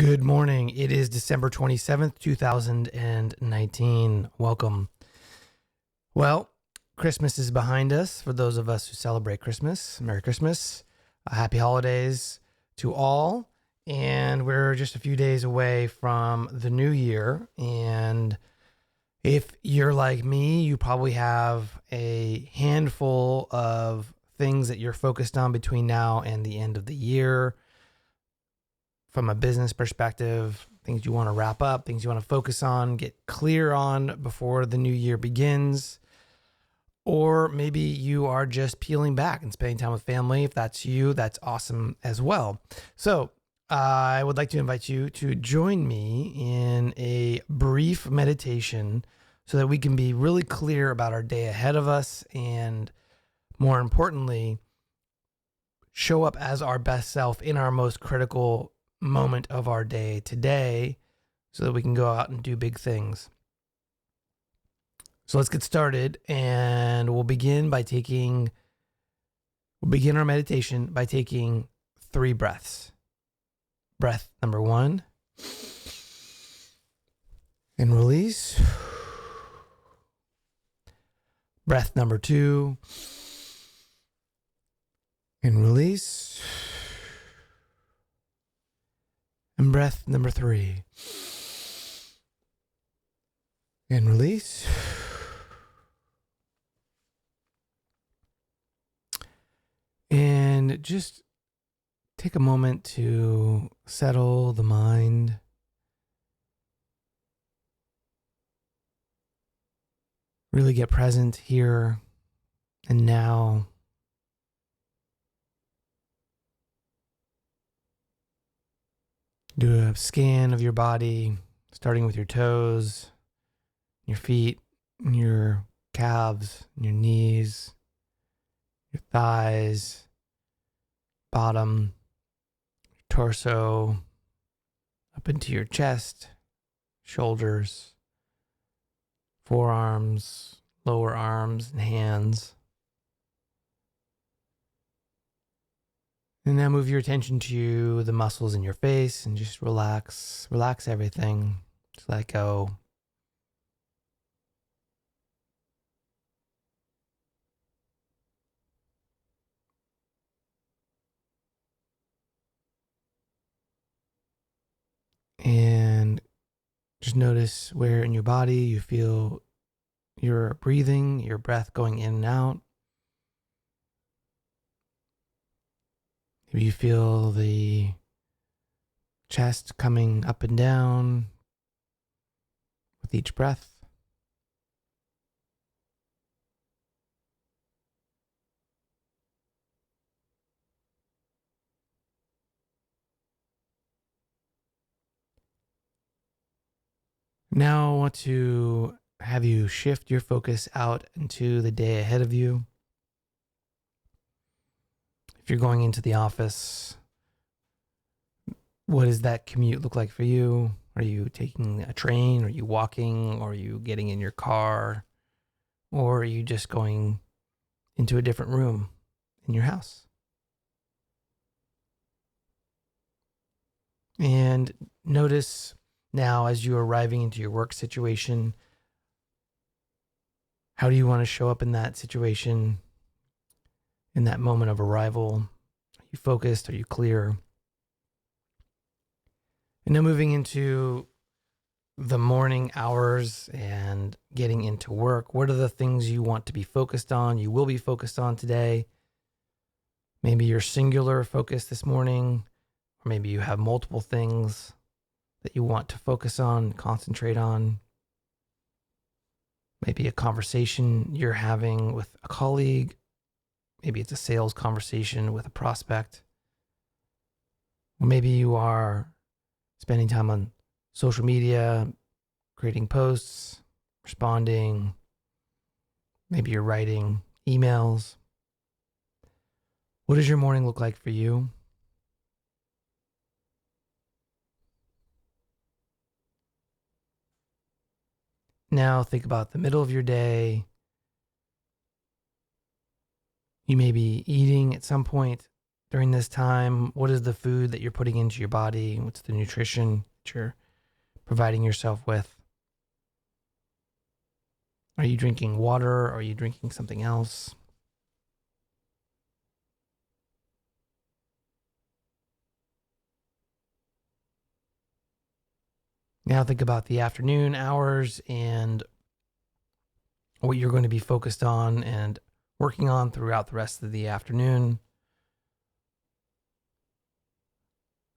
Good morning. It is December 27th, 2019. Welcome. Well, Christmas is behind us for those of us who celebrate Christmas. Merry Christmas. Happy holidays to all. And we're just a few days away from the new year. And if you're like me, you probably have a handful of things that you're focused on between now and the end of the year. From a business perspective, things you want to wrap up, things you want to focus on, get clear on before the new year begins. Or maybe you are just peeling back and spending time with family. If that's you, that's awesome as well. So I would like to invite you to join me in a brief meditation so that we can be really clear about our day ahead of us and, more importantly, show up as our best self in our most critical moment of our day today so that we can go out and do big things. So let's get started, and we'll begin our meditation by taking 3 breaths. Breath number 1, and release. Breath number 2, and release. And breath number 3, and release. And just take a moment to settle the mind. Really get present here and now. Do a scan of your body, starting with your toes, your feet, your calves, your knees, your thighs, bottom, your torso, up into your chest, shoulders, forearms, lower arms, and hands. And now move your attention to the muscles in your face and just relax. Relax everything. Just let it go. And just notice where in your body you feel your breathing, your breath going in and out. Maybe you feel the chest coming up and down with each breath. Now I want to have you shift your focus out into the day ahead of you. If you're going into the office, what does that commute look like for you? Are you taking a train? Are you walking? Or are you getting in your car? Or are you just going into a different room in your house? And notice now, as you're arriving into your work situation, how do you want to show up in that situation, in that moment of arrival? Are you focused? Are you clear? And now moving into the morning hours and getting into work, what are the things you want to be focused on, you will be focused on today? Maybe you're singular focused this morning, or maybe you have multiple things that you want to focus on, concentrate on. Maybe a conversation you're having with a colleague. Maybe it's a sales conversation with a prospect. Or maybe you are spending time on social media, creating posts, responding. Maybe you're writing emails. What does your morning look like for you? Now think about the middle of your day. You may be eating at some point during this time? What is the food that you're putting into your body? What's the nutrition that you're providing yourself with? Are you drinking water? Are you drinking something else? Now think about the afternoon hours and what you're going to be focused on and working on throughout the rest of the afternoon.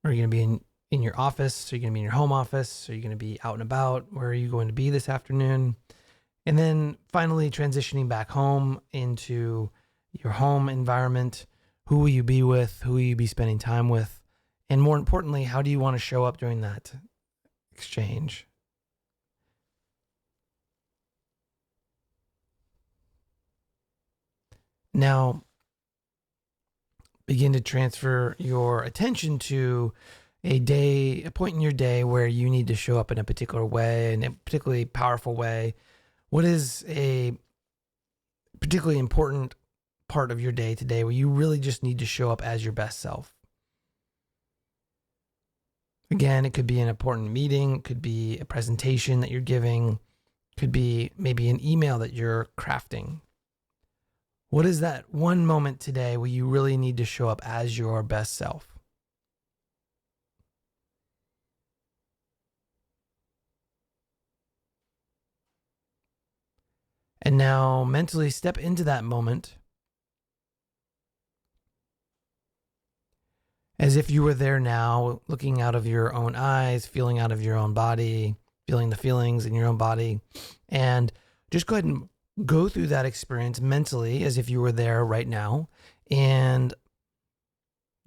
Are you going to be in your office? Are you going to be in your home office? Are you going to be out and about? Where are you going to be this afternoon? And then finally transitioning back home into your home environment. Who will you be with? Who will you be spending time with? And more importantly, how do you want to show up during that exchange? Now, begin to transfer your attention to a point in your day where you need to show up in a particular way, in a particularly powerful way. What is a particularly important part of your day today where you really just need to show up as your best self? Again, it could be an important meeting, it could be a presentation that you're giving, it could be maybe an email that you're crafting. What is that one moment today where you really need to show up as your best self? And now mentally step into that moment as if you were there now, looking out of your own eyes, feeling out of your own body, feeling the feelings in your own body. And just go ahead and go through that experience mentally as if you were there right now, and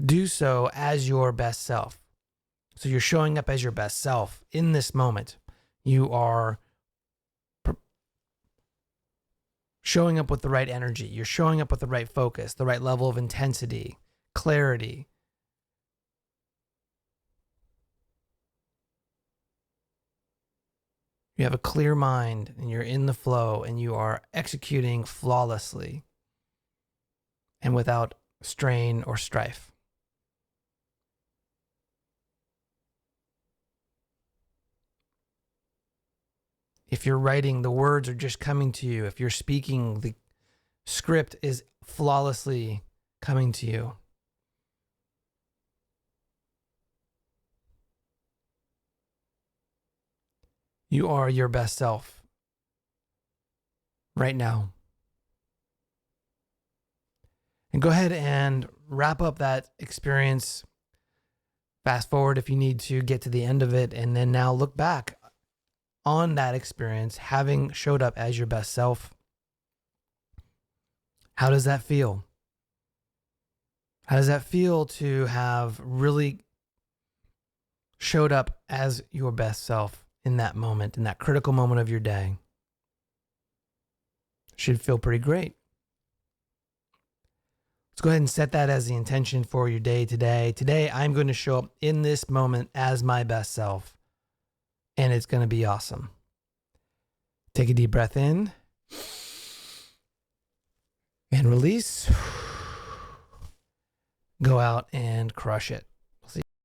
do so as your best self. So you're showing up as your best self in this moment. You are showing up with the right energy. You're showing up with the right focus, the right level of intensity, clarity. You have a clear mind and you're in the flow and you are executing flawlessly and without strain or strife. If you're writing, the words are just coming to you. If you're speaking, the script is flawlessly coming to you. You are your best self right now. And go ahead and wrap up that experience. Fast forward if you need to, get to the end of it, and then now look back on that experience, having showed up as your best self. How does that feel? How does that feel to have really showed up as your best self in that moment, in that critical moment of your day? Should feel pretty great. Let's go ahead and set that as the intention for your day today. Today, I'm going to show up in this moment as my best self, and it's going to be awesome. Take a deep breath in and release. Go out and crush it.